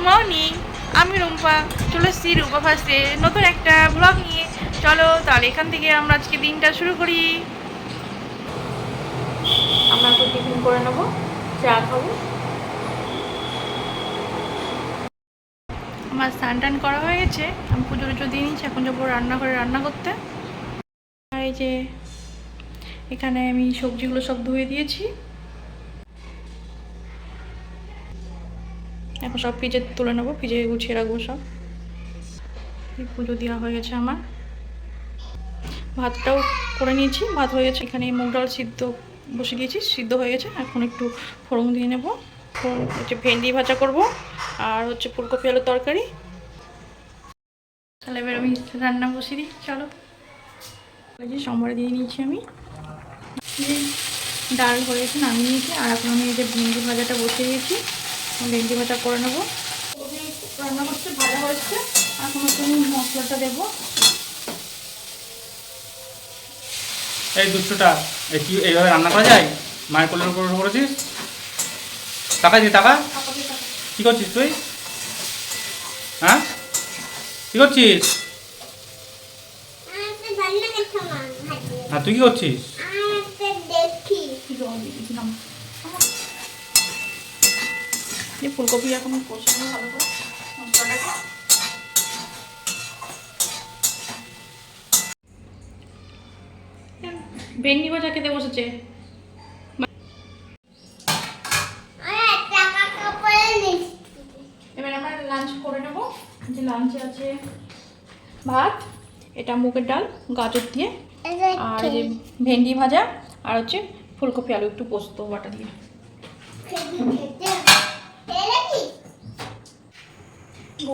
Morning, আমি রুম্পা চলে এসেছি রূপা ফার্স্টে নতুন একটা ব্লগ নিয়ে। চলো তাহলে এখান থেকে আমরা আজকে দিনটা শুরু করি। আমরা তো টিফিন করে নেবো, চা খাবো। আমার স্নান টান করা হয়ে গেছে, আমি পুজো টুজো দিয়ে নিচ্ছি। এখন যাবো রান্নাঘরে রান্না করতে। আর এই যে এখানে আমি সবজিগুলো সব ধুয়ে দিয়েছি, এখন সব ফ্রিজে তুলে নেবো, ফ্রিজে গুছিয়ে রাখবো সব। পুজো দেওয়া হয়ে গেছে আমার, ভাতটাও করে নিয়েছি, ভাত হয়ে গেছে। এখানে মুগ ডাল সিদ্ধ বসে দিয়েছি, সিদ্ধ হয়ে গেছে। এখন একটু ফোড়ন দিয়ে নেবো। ফোড়ন হচ্ছে ভেন্ডি ভাজা করব, আর হচ্ছে ফুলকপি আলুর তরকারি। তাহলে এবার আমি রান্না বসিয়ে দিই, চলো। সোমবার দিয়ে নিয়েছি আমি, ডাল হয়ে গেছে, নামিয়ে নিয়েছি। আর এখন আমি এই যে ভেন্ডি ভাজাটা বসিয়ে দিয়েছি, ভেন্ডি ভাজা করে নেবো। রান্না করছে, ভাজা হচ্ছে, এখন হচ্ছে আমি মশলাটা দেবো। এই দুশোটা কি এইভাবে রান্না করা যায়? মায়ের কোলের উপর করেছিস? টাকা দিয়ে টাকা কি করছিস তুই? হ্যাঁ, কি করছিস? হ্যাঁ, তুই কি করছিস? ফুলকপি এখন কষানো ভালো করে মশলাটাকে। ভেন্ডি ভাজা খেতে বসেছে। এবার আমরা লাঞ্চ করে নেব। যে লাঞ্চে আছে ভাত, এটা মুগের ডাল গাজর দিয়ে, আর এই যে ভেন্ডি ভাজা, আর হচ্ছে ফুলকপি আলু একটু পোস্ত বাটা দিয়ে।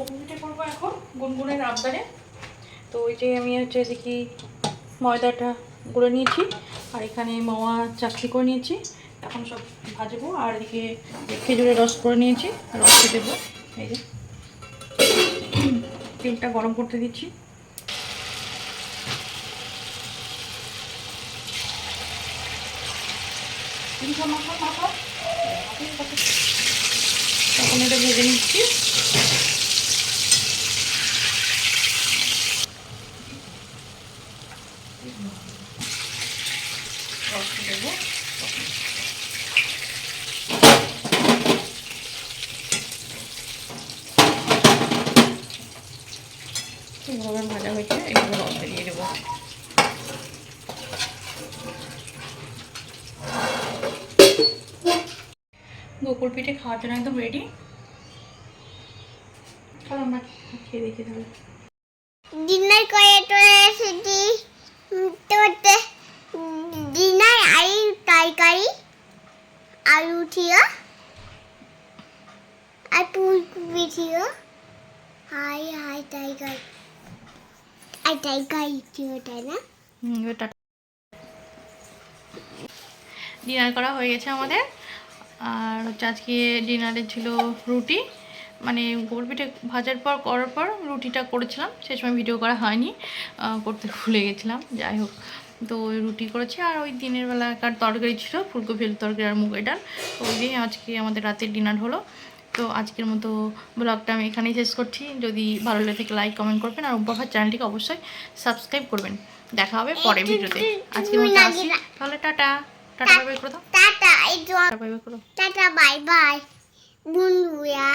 পিঠে করবো এখন গুনগুনের আবদারে। তো ওই যে আমি হচ্ছে দেখি ময়দাটা গুলে নিয়েছি, আর এখানে মাওয়া চাকরি করে নিয়েছি। এখন সব ভাজবো। আর এদিকে খেজুরের রস করে নিয়েছি, রসে দেবো। এই যে তেলটা গরম করতে দিচ্ছি। তখন এটা ভেজে নিচ্ছি। দেবো এভাবে ভাজা হয়েছে, এগুলো রসে দিয়ে দেবো। গোকুল পিঠে খাওয়ার জন্য একদম রেডি। চলো আমরা খেয়ে দেখি তাহলে। ডিনার করে চলে এসেছি। ডিনার আলু তরকারি, আলু ছিল আর ফুলকপি ছিল। হাই হাই তরকারি আর তরকারি ছিল, তাই না? ডিনার করা হয়ে গেছে আমাদের। আর হচ্ছে আজকে ডিনারে ছিল রুটি, মানে গোল পিঠে ভাজার পর করার পর রুটিটা করেছিলাম, সেই সময় ভিডিও করা হয়নি, করতে ভুলে গেছিলাম। যাই হোক, তো ওই রুটি করেছি। আর ওই দিনের বেলাকার তরকারি ছিল ফুলকপি আলুর তরকারি আর মুগের ডাল। তো ওই দিয়ে আজকে আমাদের রাতের ডিনার হলো। তো আজকের মতো ব্লগটা আমি এখানেই শেষ করছি। যদি ভালো লাগে থেকে লাইক কমেন্ট করবেন, আর উপহার চ্যানেলটিকে অবশ্যই সাবস্ক্রাইব করবেন। দেখা হবে পরের ভিডিওতে। আজকের মতো আসি তাহলে, টাটা। টাটা বাই বাই করে দাও। টাটা, টাটা বাই বাই করো। টাটা বাই বাই বন্ধুরা।